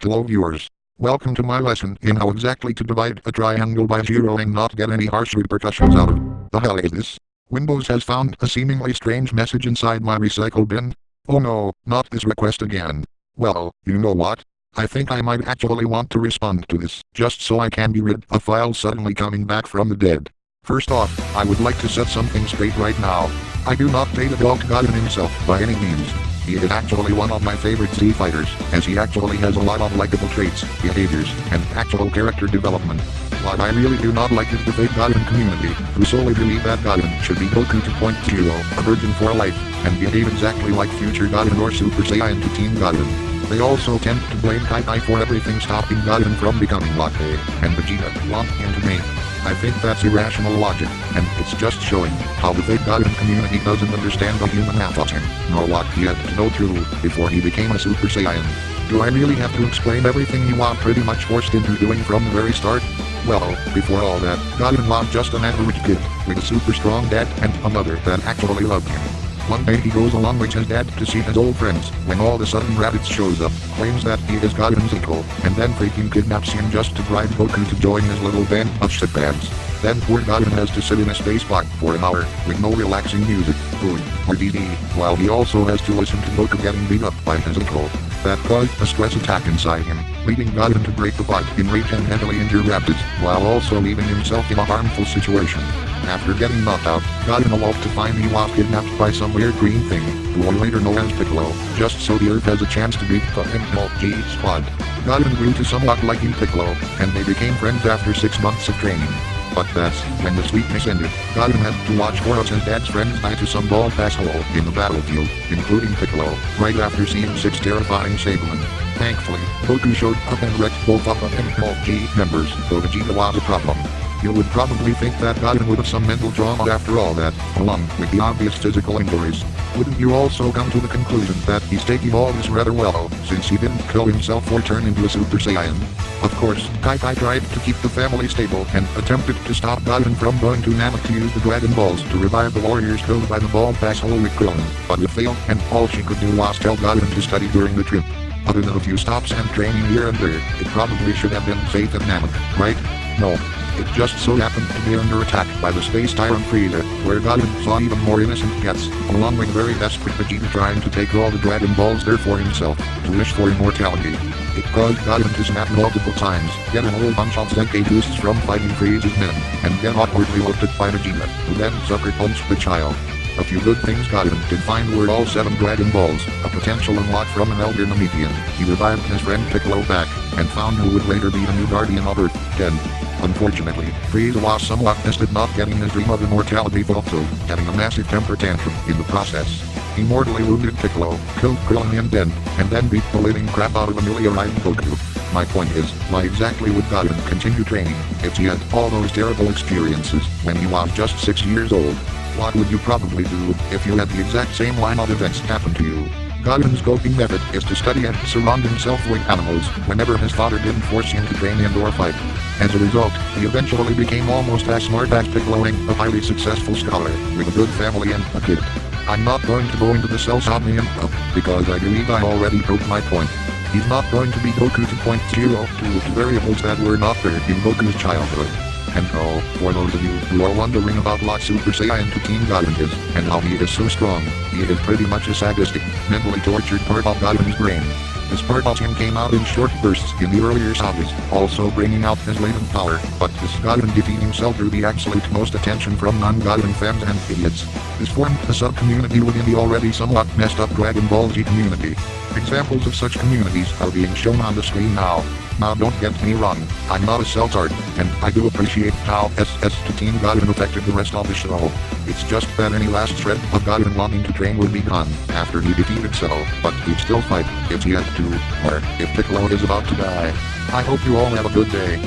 Hello viewers. Welcome to my lesson in how exactly to divide a triangle by zero and not get any harsh repercussions out of it. The hell is this? Windows has found a seemingly strange message inside my recycle bin. Oh no, not this request again. Well, you know what? I think I might actually want to respond to this, just so I can be rid of files suddenly coming back from the dead. First off, I would like to set something straight right now. I do not date a dog Gohan himself by any means. He is actually one of my favorite Z fighters, as he actually has a lot of likable traits, behaviors, and actual character development. What I really do not like is the fake Gohan community, who solely believe that Gohan should be Goku 2.0, a virgin for life, and behave exactly like future Gohan or Super Saiyan to Team Gohan. They also tend to blame Kai for everything stopping Gohan from becoming Latte, and Vegeta want him to mate. I think that's irrational logic, and it's just showing how the fake Gohan community doesn't understand the human half of him, nor what he had to go through before he became a Super Saiyan. Do I really have to explain everything you are pretty much forced into doing from the very start? Well, before all that, Gohan was just an average kid, with a super strong dad and a mother that actually loved him. One day he goes along with his dad to see his old friends, when all of a sudden Raditz shows up, claims that he is Gohan's uncle, and then freaking kidnaps him just to bribe Goku to join his little band of shitbags. Then poor Gohan has to sit in a space block for an hour, with no relaxing music, food, or DBZ, while he also has to listen to Goku getting beat up by his uncle. That caused a stress attack inside him, leading Gohan to break apart in rage and heavily injure Raditz, while also leaving himself in a harmful situation. After getting knocked out, Gohan awoke to find he was kidnapped by some weird green thing, who are later known as Piccolo, just so the Earth has a chance to beat the MLG squad. Gohan grew to somewhat liking Piccolo, and they became friends after 6 months of training. But that's when the sweetness ended. Gohan had to watch 4 of his dad's friends die to some bald asshole in the battlefield, including Piccolo, right after seeing 6 terrifying Saibamen. Thankfully, Goku showed up and wrecked both of the MLG members, though Vegeta was a problem. You would probably think that Gohan would have some mental trauma after all that, along with the obvious physical injuries. Wouldn't you also come to the conclusion that he's taking all this rather well, since he didn't kill himself or turn into a Super Saiyan? Of course, Kai tried to keep the family stable and attempted to stop Gohan from going to Namek to use the Dragon Balls to revive the warriors killed by the bald asshole with Krillin, but it failed, and all she could do was tell Gohan to study during the trip. Other than a few stops and training here and there, it probably should have been safe at Namek, right? No. It just so happened to be under attack by the space tyrant Frieza, where Gohan saw even more innocent cats, along with very desperate Vegeta trying to take all the Dragon Balls there for himself, to wish for immortality. It caused Gohan to snap multiple times, get a whole bunch of Zenkai boosts from fighting Frieza's men, and get awkwardly looked at by Vegeta, who then sucker punched the child. A few good things Gohan did find were all 7 Dragon Balls, a potential unlock from an elder Namekian. He revived his friend Piccolo back, and found who would later be the new Guardian of Earth, 10. Unfortunately, Frieza was somewhat pissed at not getting his dream of immortality fulfilled, having a massive temper tantrum in the process. He mortally wounded Piccolo, killed Krillin and Den, and then beat the living crap out of Amelia riding Goku. My point is, why exactly would Gohan continue training, if he had all those terrible experiences when he was just 6 years old? What would you probably do if you had the exact same line of events happen to you? Gohan's coping method is to study and surround himself with animals whenever his father didn't force him to train and or fight. As a result, he eventually became almost as smart as Piccolo, a highly successful scholar, with a good family and a kid. I'm not going to go into the Cell-Somnium because I believe I already proved my point. He's not going to be Goku 2.0 due to variables that were not there in Goku's childhood. And oh, for those of you who are wondering about what Super Saiyan to Team Gohan is, and how he is so strong, he is pretty much a sadistic, mentally tortured part of Gohan's brain. This part of him came out in short bursts in the earlier sagas, also bringing out his latent power, but this Gohan defeated himself drew the absolute most attention from non-Gohan fans and idiots. This formed a sub-community within the already somewhat messed up Dragon Ball Z community. Examples of such communities are being shown on the screen now. Now don't get me wrong, I'm not a Cell-Tart, and I do appreciate how SS to Team Gohan affected the rest of the show. It's just that any last thread of Gohan wanting to train would be gone after he defeated Cell, but he'd still fight if he had to, or if Piccolo is about to die. I hope you all have a good day.